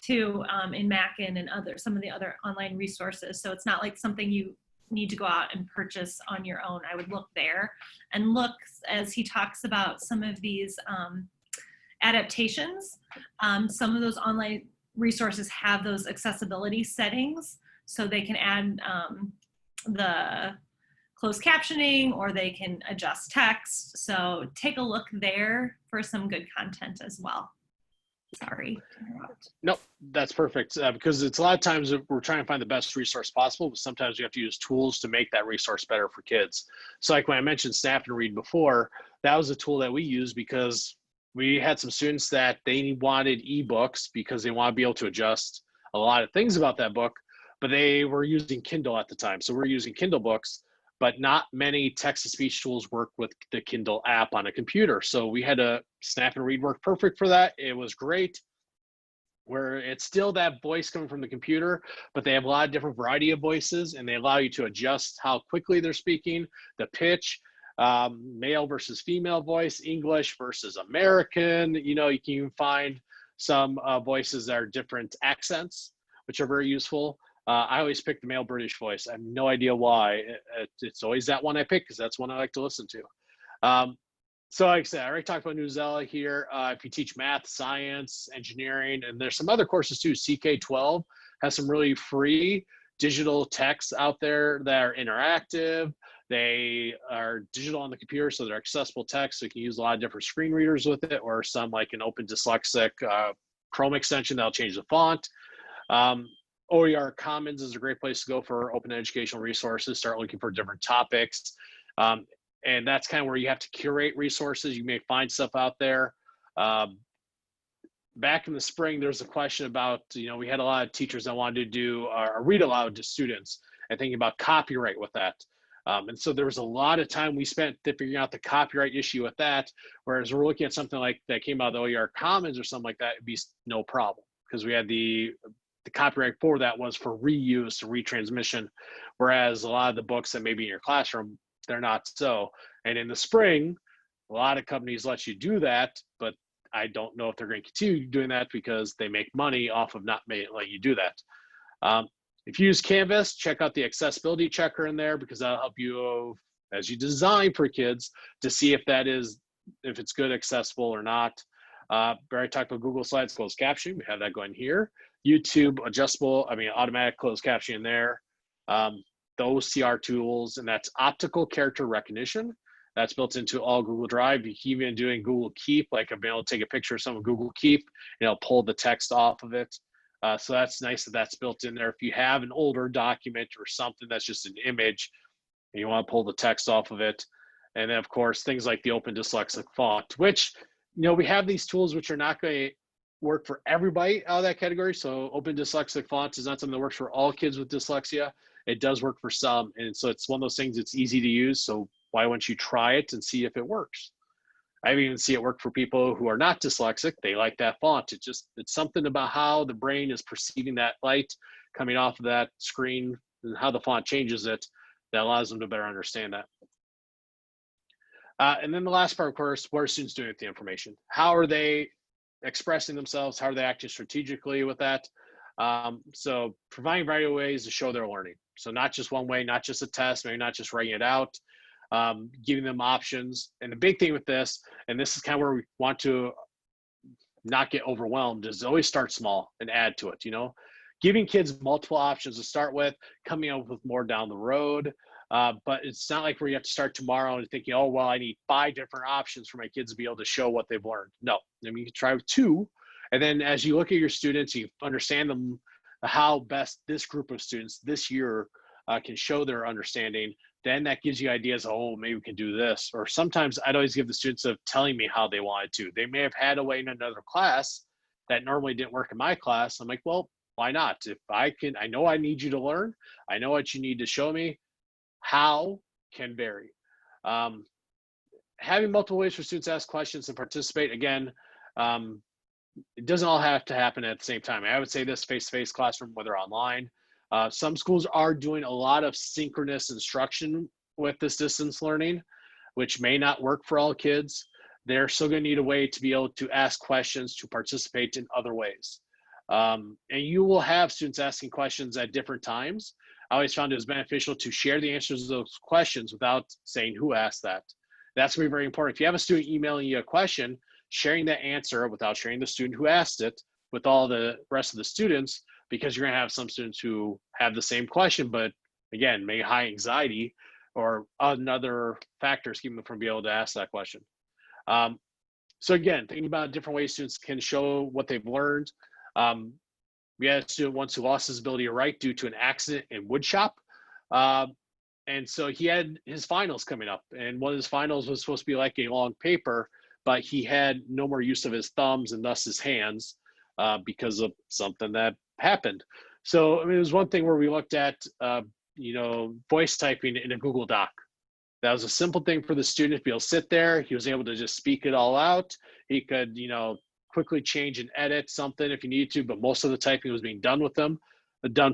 too in Mackin and some of the other online resources. So it's not like something you need to go out and purchase on your own. I would look there and look as he talks about some of these adaptations. Some of those online resources have those accessibility settings, so they can add the closed captioning or they can adjust text. So take a look there for some good content as well. Sorry to interrupt. No, that's perfect, because it's a lot of times we're trying to find the best resource possible, but sometimes we have to use tools to make that resource better for kids. So like when I mentioned Snap and Read before, that was a tool that we used because we had some students that they wanted ebooks because they want to be able to adjust a lot of things about that book, but they were using Kindle at the time. So we're using Kindle books. but not many text-to-speech tools work with the Kindle app on a computer. So we had a Snap and Read work perfect for that. It was great, where it's still that voice coming from the computer, but they have a lot of different variety of voices, and they allow you to adjust how quickly they're speaking, the pitch, male versus female voice, English versus American. You know, you can even find some voices that are different accents, which are very useful. I always pick the male British voice. I have no idea why. It's always that one I pick because that's one I like to listen to. So like I said, I already talked about Newsela here. If you teach math, science, engineering, and there's some other courses too. CK12 has some really free digital texts out there that are interactive. They are digital on the computer, so they're accessible text. So you can use a lot of different screen readers with it, or some like an Open Dyslexic Chrome extension that'll change the font. OER Commons is a great place to go for open educational resources. Start looking for different topics. And that's kind of where you have to curate resources. You may find stuff out there. Back in the spring, there's a question about, you know, we had a lot of teachers that wanted to do a read aloud to students and thinking about copyright with that. And so there was a lot of time we spent figuring out the copyright issue with that. Whereas we're looking at something like that came out of the OER Commons or something like that, it'd be no problem because we had the copyright for that was for reuse, retransmission. Whereas a lot of the books that may be in your classroom, they're not so. And in the spring, a lot of companies let you do that, but I don't know if they're going to continue doing that because they make money off of not letting you do that. If you use Canvas, check out the accessibility checker in there because that'll help you as you design for kids to see if it's good, accessible or not. Barry talked about Google Slides closed captioning. We have that going here. YouTube automatic closed captioning there. Those CR tools, and that's optical character recognition. That's built into all Google Drive. You can even do in Google Keep, like I've been able to take a picture of some Google Keep and it'll pull the text off of it. So that's nice that that's built in there. If you have an older document or something that's just an image and you want to pull the text off of it. And then of course, things like the Open Dyslexic font, which, you know, we have these tools which are not going to work for everybody out of that category. So Open Dyslexic font is not something that works for all kids with dyslexia. It does work for some. And so it's one of those things that's easy to use. So why wouldn't you try it and see if it works? I've even seen it work for people who are not dyslexic. They like that font. It's something about how the brain is perceiving that light coming off of that screen and how the font changes it that allows them to better understand that. And then the last part, of course, what are students doing with the information? How are they expressing themselves? How are they acting strategically with that? So providing variety of ways to show their learning. So not just one way, not just a test, maybe not just writing it out, giving them options. And the big thing with this, and this is kind of where we want to not get overwhelmed, is always start small and add to it, you know, giving kids multiple options to start with, coming up with more down the road. But it's not like where you have to start tomorrow and thinking, oh, well, I need 5 different options for my kids to be able to show what they've learned. No, I mean, you can try with 2. And then as you look at your students, you understand them, how best this group of students this year can show their understanding. Then that gives you ideas, oh, maybe we can do this. Or sometimes I'd always give the students of telling me how they wanted to. They may have had a way in another class that normally didn't work in my class. I'm like, well, why not? If I know I need you to learn. I know what you need to show me. How can vary. Having multiple ways for students to ask questions and participate, again, it doesn't all have to happen at the same time. I would say this face-to-face classroom, whether online. Some schools are doing a lot of synchronous instruction with this distance learning, which may not work for all kids. They're still going to need a way to be able to ask questions, to participate in other ways. And you will have students asking questions at different times. I always found it was beneficial to share the answers to those questions without saying who asked that. That's going to be very important. If you have a student emailing you a question, sharing that answer without sharing the student who asked it with all the rest of the students, because you're going to have some students who have the same question, but again, may high anxiety or other factors keeping them from being able to ask that question. So again, thinking about different ways students can show what they've learned. We had a student once who lost his ability to write due to an accident in woodshop. And so he had his finals coming up, and one of his finals was supposed to be like a long paper, but he had no more use of his thumbs and thus his hands because of something that happened. So I mean, it was one thing where we looked at voice typing in a Google Doc. That was a simple thing for the student to be able to sit there. He was able to just speak it all out. He could, quickly change and edit something if he needed to, but most of the typing was being done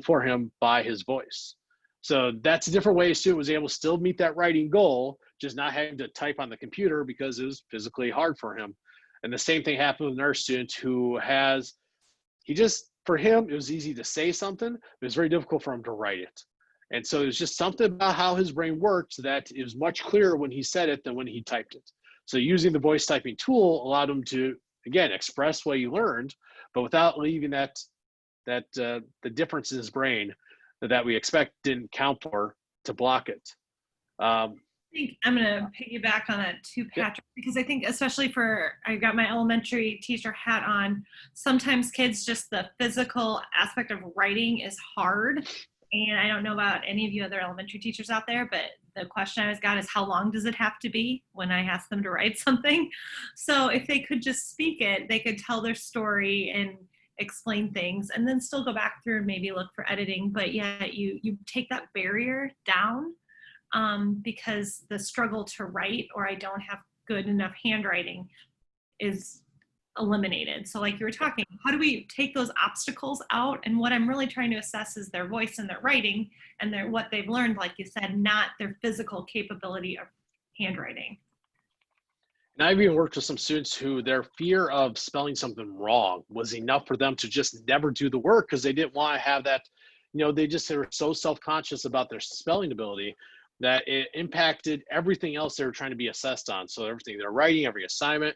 for him by his voice. So that's a different way a student was able to still meet that writing goal, just not having to type on the computer because it was physically hard for him. And the same thing happened with another student who for him, it was easy to say something, but it was very difficult for him to write it. And so it was just something about how his brain worked that it was much clearer when he said it than when he typed it. So using the voice typing tool allowed him to, again, express what he learned, but without leaving the difference in his brain that we expect didn't count for to block it. I think I'm going to piggyback on that too, Patrick, because I think especially I got my elementary teacher hat on, sometimes kids, just the physical aspect of writing is hard. And I don't know about any of you other elementary teachers out there, but the question I always got is how long does it have to be when I ask them to write something? So if they could just speak it, they could tell their story and explain things and then still go back through and maybe look for editing. But yeah, you take that barrier down because the struggle to write or I don't have good enough handwriting is eliminated. So like you were talking, how do we take those obstacles out? And what I'm really trying to assess is their voice and their writing and what they've learned, like you said, not their physical capability of handwriting. And I've even worked with some students who their fear of spelling something wrong was enough for them to just never do the work because they didn't want to have that, they were so self-conscious about their spelling ability that it impacted everything else they were trying to be assessed on. So everything they're writing, every assignment.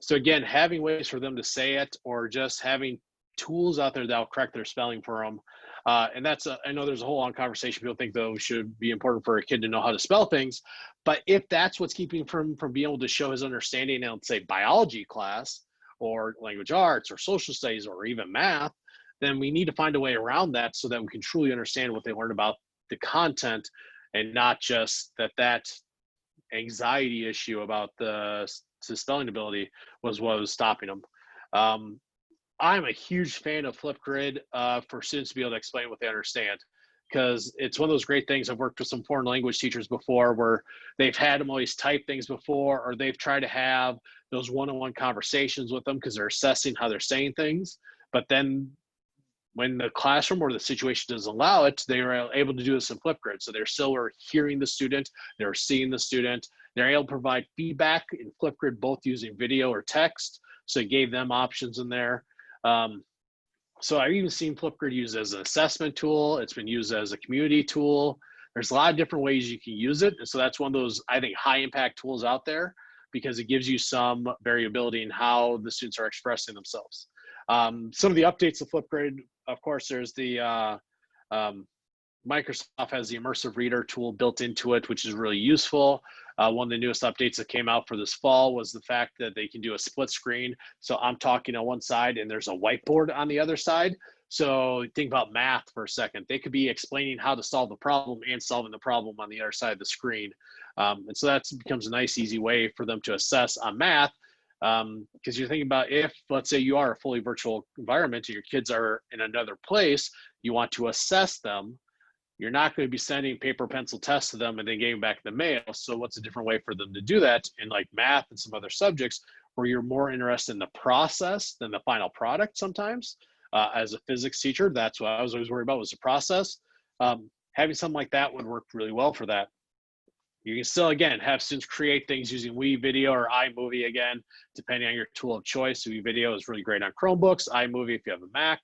So again, having ways for them to say it or just having tools out there that'll correct their spelling for them. And I know there's a whole long conversation. People think those should be important for a kid to know how to spell things. But if that's what's keeping him from being able to show his understanding in, say, biology class or language arts or social studies or even math, then we need to find a way around that so that we can truly understand what they learn about the content and not just that anxiety issue about the spelling ability was what was stopping them. I'm a huge fan of Flipgrid for students to be able to explain what they understand because it's one of those great things. I've worked with some foreign language teachers before where they've had them always type things before or they've tried to have those one-on-one conversations with them because they're assessing how they're saying things. But then when the classroom or the situation doesn't allow it, they were able to do this in Flipgrid. So they're still hearing the student, they're seeing the student, they're able to provide feedback in Flipgrid, both using video or text. So it gave them options in there. So I've even seen Flipgrid used as an assessment tool. It's been used as a community tool. There's a lot of different ways you can use it. And so that's one of those, I think, high impact tools out there because it gives you some variability in how the students are expressing themselves. Some of the updates of Flipgrid, of course, there's the Microsoft has the immersive reader tool built into it, which is really useful. One of the newest updates that came out for this fall was the fact that they can do a split screen. So I'm talking on one side and there's a whiteboard on the other side. So think about math for a second. They could be explaining how to solve the problem and solving the problem on the other side of the screen. And so that becomes a nice, easy way for them to assess on math. Because you're thinking about if, let's say you are a fully virtual environment and your kids are in another place, you want to assess them. You're not going to be sending paper pencil tests to them and then getting back the mail. So what's a different way for them to do that in like math and some other subjects where you're more interested in the process than the final product sometimes? As a physics teacher, that's what I was always worried about was the process. Having something like that would work really well for that. You can still, again, have students create things using WeVideo or iMovie, again, depending on your tool of choice. WeVideo is really great on Chromebooks, iMovie if you have a Mac.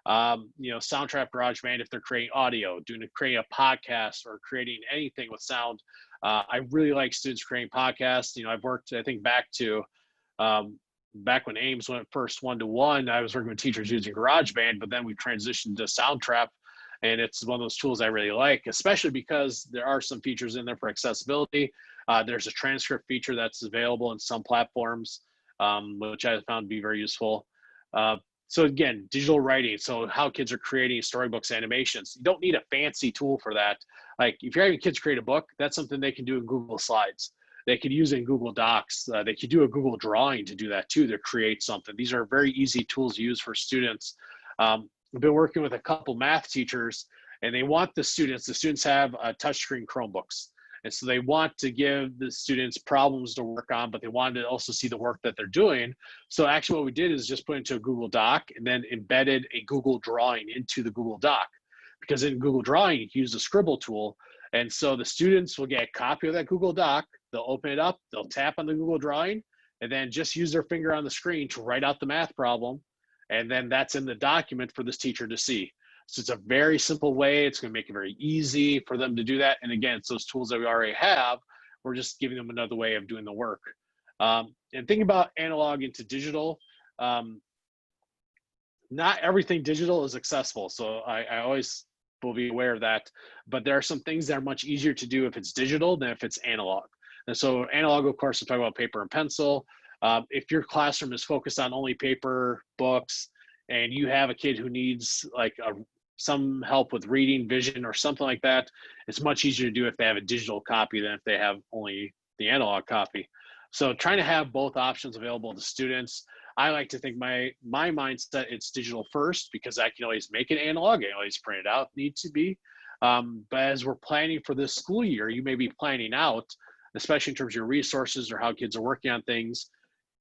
Soundtrap GarageBand if they're creating audio, creating a podcast or creating anything with sound. I really like students creating podcasts. I've worked, I think back to back when Ames went first one-to-one, I was working with teachers using GarageBand, but then we transitioned to Soundtrap. And it's one of those tools I really like, especially because there are some features in there for accessibility. There's a transcript feature that's available in some platforms, which I found to be very useful. So again, digital writing, so how kids are creating storybooks, animations. You don't need a fancy tool for that. Like if you're having kids create a book, that's something they can do in Google Slides. They could use it in Google Docs. They could do a Google Drawing to do that too, to create something. These are very easy tools to use for students. I've been working with a couple math teachers, and they want the students have touchscreen Chromebooks. And so they want to give the students problems to work on, but they wanted to also see the work that they're doing. So actually what we did is just put into a Google Doc and then embedded a Google Drawing into the Google Doc. Because in Google Drawing, you can use the scribble tool. And so the students will get a copy of that Google Doc, they'll open it up, they'll tap on the Google Drawing, and then just use their finger on the screen to write out the math problem. And then that's in the document for this teacher to see. So it's a very simple way. It's going to make it very easy for them to do that. And again, it's those tools that we already have. We're just giving them another way of doing the work. And thinking about analog into digital, not everything digital is accessible. So I always will be aware of that. But there are some things that are much easier to do if it's digital than if it's analog. And so analog, of course, we're talking about paper and pencil. If your classroom is focused on only paper, books, and you have a kid who needs like some help with reading, vision, or something like that, it's much easier to do if they have a digital copy than if they have only the analog copy. So trying to have both options available to students. I like to think my mindset, it's digital first, because I can always make it analog, I can always print it out, need to be. But as we're planning for this school year, you may be planning out, especially in terms of your resources or how kids are working on things,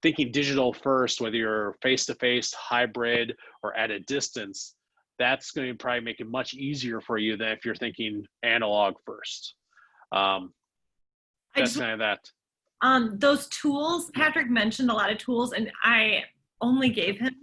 thinking digital first, whether you're face-to-face, hybrid, or at a distance. That's going to probably make it much easier for you than if you're thinking analog first. That's kind of that. Those tools, Patrick mentioned a lot of tools, and we only gave him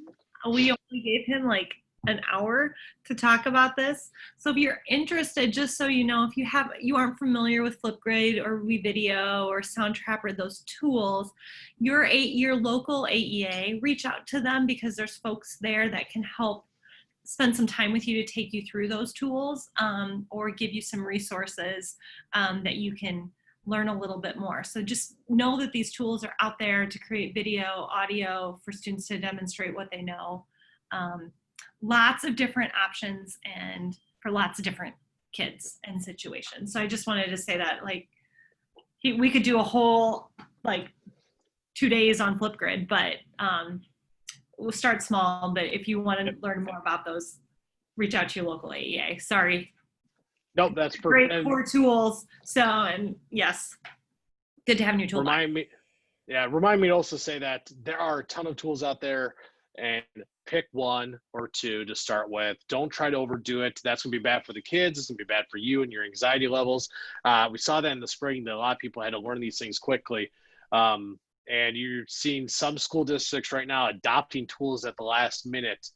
like an hour to talk about this. So if you're interested, just so you know, if you aren't familiar with Flipgrid or WeVideo or Soundtrap or those tools, your local AEA, reach out to them, because there's folks there that can help spend some time with you to take you through those tools, or give you some resources that you can learn a little bit more. So just know that these tools are out there to create video, audio for students to demonstrate what they know. Lots of different options and for lots of different kids and situations. So I just wanted to say that, like, we could do a whole like 2 days on Flipgrid, but we'll start small. But if you want to learn more about those, reach out to your local AEA. Sorry. Nope, that's perfect. Great core tools. So, and yes, good to have a new tool. Remind me to also say that there are a ton of tools out there, and pick one or two to start with. Don't try to overdo it. That's going to be bad for the kids. It's going to be bad for you and your anxiety levels. We saw that in the spring, that a lot of people had to learn these things quickly. And you're seeing some school districts right now adopting tools at the last minute.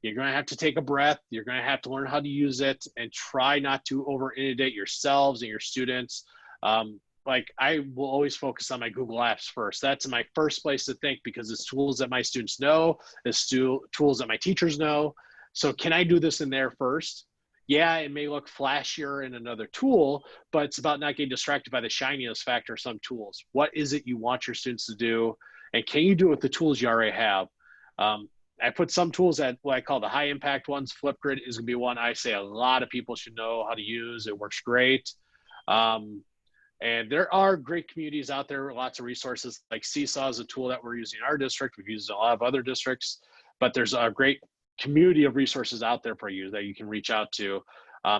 You're going to have to take a breath. You're going to have to learn how to use it, and try not to over inundate yourselves and your students. Like, I will always focus on my Google Apps first. That's my first place to think, because it's tools that my students know, it's tools that my teachers know. So can I do this in there first? Yeah, it may look flashier in another tool, but it's about not getting distracted by the shininess factor of some tools. What is it you want your students to do? And can you do it with the tools you already have? I put some tools at what I call the high impact ones. Flipgrid is going to be one I say a lot of people should know how to use. It works great. And there are great communities out there, lots of resources. Like Seesaw is a tool that we're using in our district. We've used it in a lot of other districts, but there's a great community of resources out there for you that you can reach out to.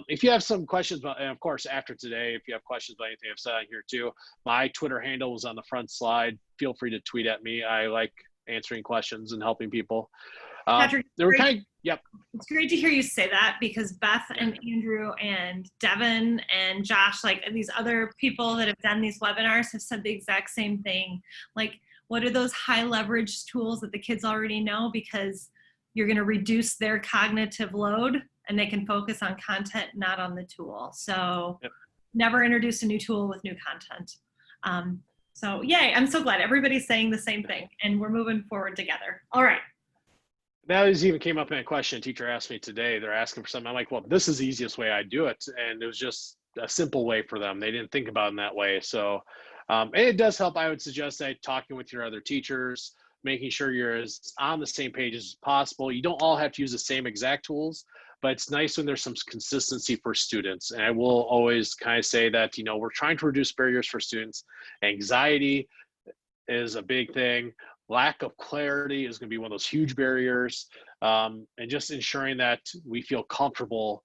If you have some questions about, and of course, after today, if you have questions about anything I've said on here too, my Twitter handle was on the front slide. Feel free to tweet at me. I like answering questions and helping people. Patrick, yep. It's great to hear you say that, because Beth and Andrew and Devin and Josh, like these other people that have done these webinars, have said the exact same thing. Like, what are those high leverage tools that the kids already know? Because you're going to reduce their cognitive load, and they can focus on content, not on the tool. So never introduce a new tool with new content. So yay, I'm so glad everybody's saying the same thing, and we're moving forward together. All right. That even came up in a question a teacher asked me today. They're asking for something. I'm like, well, this is the easiest way I do it. And it was just a simple way for them. They didn't think about it in that way. So and it does help. I would suggest that talking with your other teachers, making sure you're as on the same page as possible. You don't all have to use the same exact tools, but it's nice when there's some consistency for students. And I will always kind of say that, you know, we're trying to reduce barriers for students. Anxiety is a big thing. Lack of clarity is going to be one of those huge barriers, and just ensuring that we feel comfortable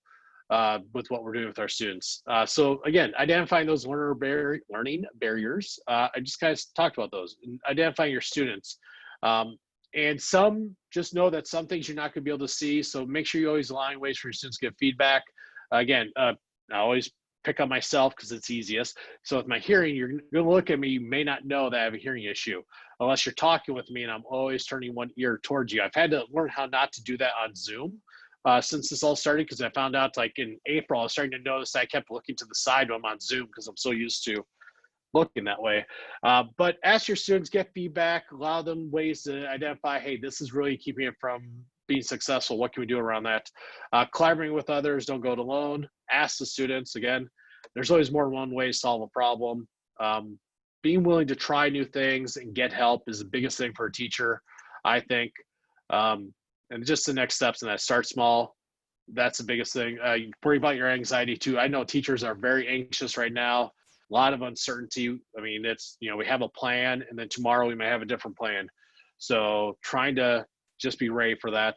with what we're doing with our students. So again, identifying those learning barriers. I just kind of talked about those. Identifying your students. And some, just know that some things you're not going to be able to see. So make sure you always align ways for your students to get feedback. Again, I always pick on myself because it's easiest. So with my hearing, you're going to look at me, you may not know that I have a hearing issue unless you're talking with me and I'm always turning one ear towards you. I've had to learn how not to do that on Zoom since this all started, because I found out like in April, I was starting to notice I kept looking to the side when I'm on Zoom because I'm so used to looking that way. But ask your students, get feedback, allow them ways to identify, hey, this is really keeping it from being successful. What can we do around that? Collaborating with others, don't go it alone. Ask the students. Again, there's always more than one way to solve a problem. Being willing to try new things and get help is the biggest thing for a teacher, I think. And just the next steps in that, start small. That's the biggest thing. You worry about your anxiety too. I know teachers are very anxious right now. A lot of uncertainty. I mean, it's, we have a plan and then tomorrow we may have a different plan. So trying to just be ready for that.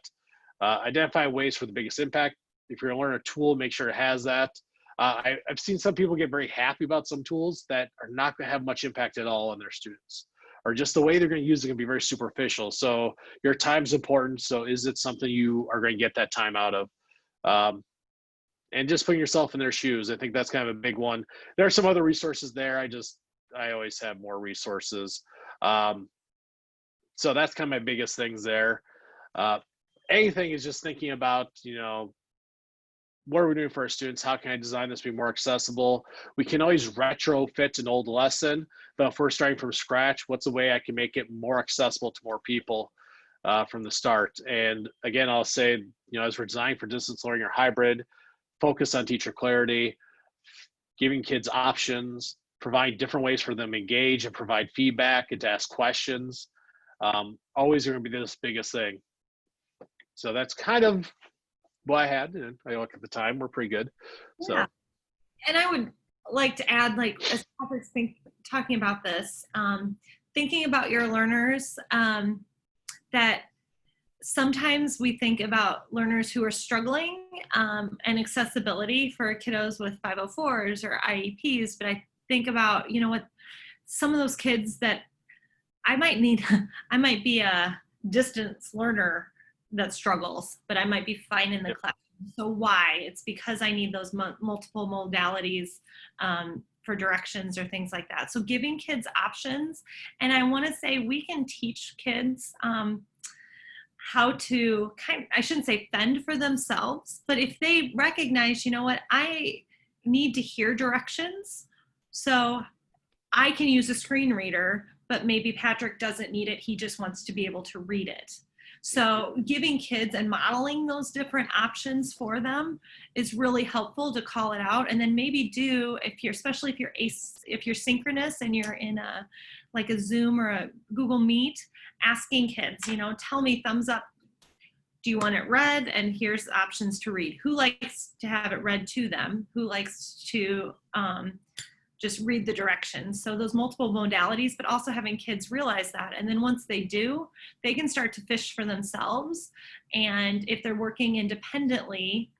Identify ways for the biggest impact. If you're going to learn a tool, make sure it has that. I've seen some people get very happy about some tools that are not going to have much impact at all on their students, or just the way they're going to use it can be very superficial. So your time's important. So is it something you are going to get that time out of? And just putting yourself in their shoes. I think that's kind of a big one. There are some other resources there. I always have more resources. So that's kind of my biggest things there. Anything is just thinking about, what are we doing for our students? How can I design this to be more accessible? We can always retrofit an old lesson, but if we're starting from scratch, what's a way I can make it more accessible to more people from the start? And again, I'll say, as we're designing for distance learning or hybrid, focus on teacher clarity, giving kids options, provide different ways for them to engage and provide feedback and to ask questions. Always going to be this biggest thing. So that's kind of what I had, and I look at the time, we're pretty good. So, yeah. And I would like to add, like, as Patrick's talking about this, thinking about your learners, that sometimes we think about learners who are struggling and accessibility for kiddos with 504s or IEPs, but I think about, what some of those kids that I might be a distance learner that struggles, but I might be fine in the classroom. So why? It's because I need those multiple modalities for directions or things like that. So giving kids options. And I want to say we can teach kids how to I shouldn't say fend for themselves, but if they recognize, I need to hear directions. So I can use a screen reader, but maybe Patrick doesn't need it. He just wants to be able to read it. So giving kids and modeling those different options for them is really helpful to call it out. And then maybe especially if you're synchronous and you're in a Zoom or a Google Meet, asking kids, tell me thumbs up. Do you want it read? And here's the options to read. Who likes to have it read to them? Who likes to just read the directions? So those multiple modalities, but also having kids realize that. And then once they do, they can start to fish for themselves. And if they're working independently,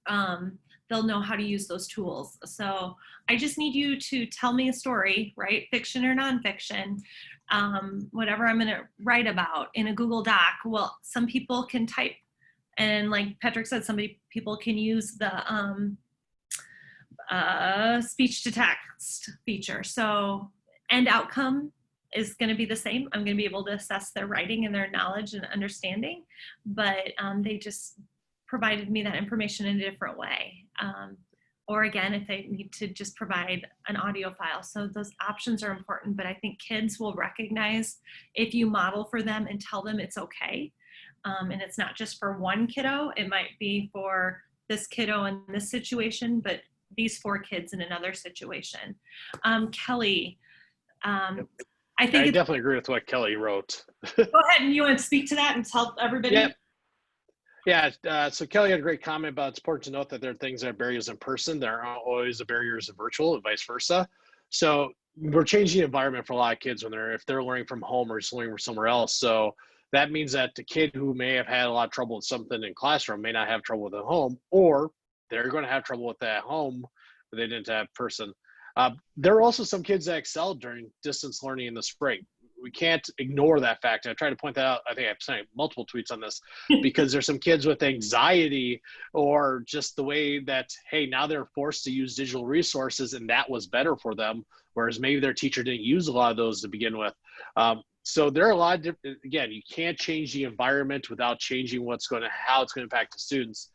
they'll know how to use those tools. So I just need you to tell me a story, right? Fiction or nonfiction, whatever I'm gonna write about in a Google Doc. Well, some people can type, and like Patrick said, people can use the speech to text feature. So end outcome is going to be the same. I'm going to be able to assess their writing and their knowledge and understanding, but they just provided me that information in a different way. Or again, if they need to just provide an audio file. So those options are important, but I think kids will recognize if you model for them and tell them it's okay. And it's not just for one kiddo. It might be for this kiddo in this situation, but these 4 kids in another situation. Kelly, I definitely agree with what Kelly wrote. Go ahead, and you want to speak to that and tell everybody? Yep. Yeah, so Kelly had a great comment about it's important to note that there are things that are barriers in person. There are always barriers in virtual and vice versa. So we're changing the environment for a lot of kids if they're learning from home or just learning from somewhere else. So that means that the kid who may have had a lot of trouble with something in classroom may not have trouble with at home, or they're going to have trouble with that at home, but they didn't have person. There are also some kids that excelled during distance learning in the spring. We can't ignore that fact. And I try to point that out. I think I've sent multiple tweets on this because there's some kids with anxiety or just the way that, hey, now they're forced to use digital resources and that was better for them, whereas maybe their teacher didn't use a lot of those to begin with. So there are a lot of different, again, you can't change the environment without changing how it's going to impact the students.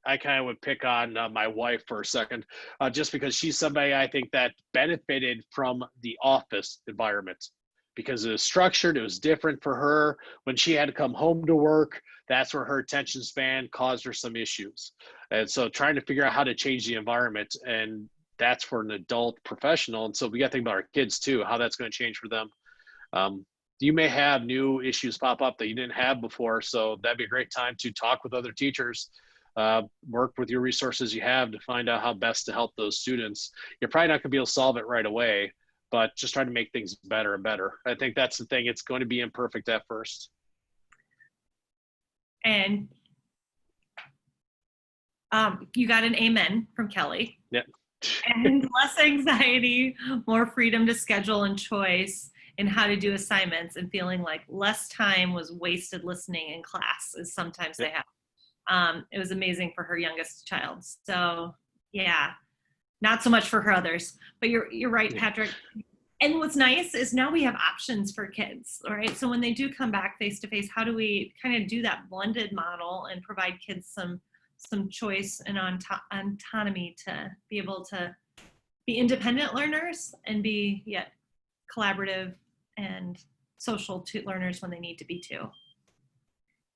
I kind of would pick on my wife for a second, just because she's somebody I think that benefited from the office environment because it was structured. It was different for her. When she had to come home to work, that's where her attention span caused her some issues. And so trying to figure out how to change the environment, and that's for an adult professional. And so we got to think about our kids too, how that's going to change for them. You may have new issues pop up that you didn't have before. So that'd be a great time to talk with other teachers. Work with your resources you have to find out how best to help those students. You're probably not going to be able to solve it right away, but just try to make things better and better. I think that's the thing. It's going to be imperfect at first. And you got an amen from Kelly. Yep. And less anxiety, more freedom to schedule and choice in how to do assignments, and feeling like less time was wasted listening in class is sometimes they have. It was amazing for her youngest child. So yeah, not so much for her others, but you're right, Patrick. And what's nice is now we have options for kids, all right? So when they do come back face to face, how do we kind of do that blended model and provide kids some choice and autonomy to be able to be independent learners and be yet collaborative and social learners when they need to be too.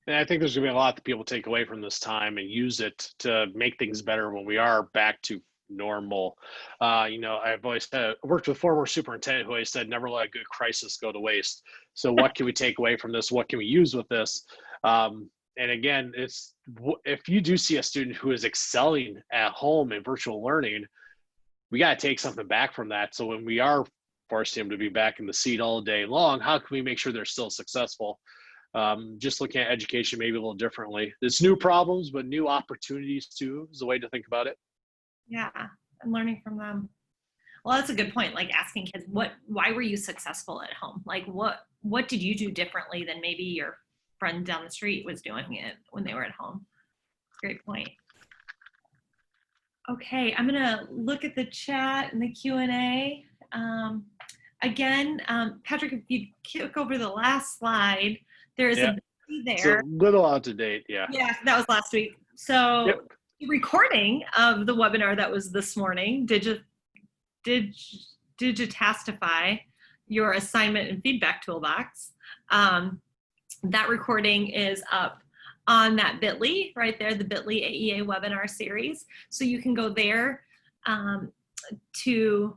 And I think there's going to be a lot that people take away from this time and use it to make things better when we are back to normal. I've always worked with former superintendent who always said, never let a good crisis go to waste. So what can we take away from this? What can we use with this? And again, if you do see a student who is excelling at home in virtual learning, we got to take something back from that. So when we are forcing them to be back in the seat all day long, how can we make sure they're still successful? Just looking at education maybe a little differently. There's new problems, but new opportunities too is the way to think about it. Yeah, and learning from them. Well, that's a good point. Like asking kids, why were you successful at home? Like what did you do differently than maybe your friend down the street was doing it when they were at home? Great point. Okay, I'm gonna look at the chat and the Q&A. Again, Patrick, if you kick over the last slide, there's a there. It's a little out of date, yeah. Yeah, that was last week. So the recording of the webinar that was this morning, Digitastify your assignment and feedback toolbox. That recording is up on that bit.ly right there, the bit.ly AEA webinar series. So you can go there to,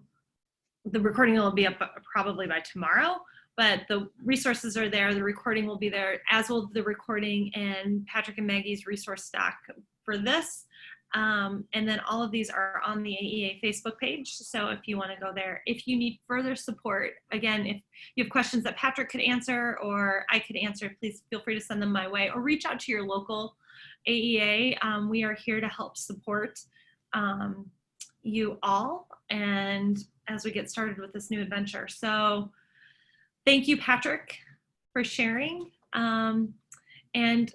the recording will be up probably by tomorrow, but the resources are there. The recording will be there, as will the recording and Patrick and Maggie's resource stock for this. And then all of these are on the AEA Facebook page. So if you want to go there, if you need further support, again, if you have questions that Patrick could answer or I could answer, please feel free to send them my way or reach out to your local AEA. We are here to help support you all, and as we get started with this new adventure. So thank you, Patrick, for sharing. And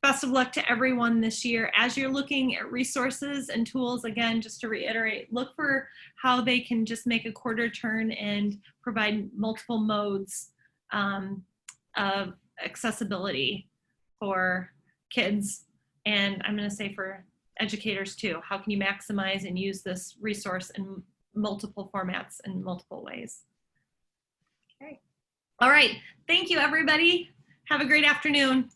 best of luck to everyone this year. As you're looking at resources and tools, again, just to reiterate, look for how they can just make a quarter turn and provide multiple modes of accessibility for kids. And I'm going to say for educators too. How can you maximize and use this resource in multiple formats and multiple ways? Okay. All right. Thank you, everybody. Have a great afternoon.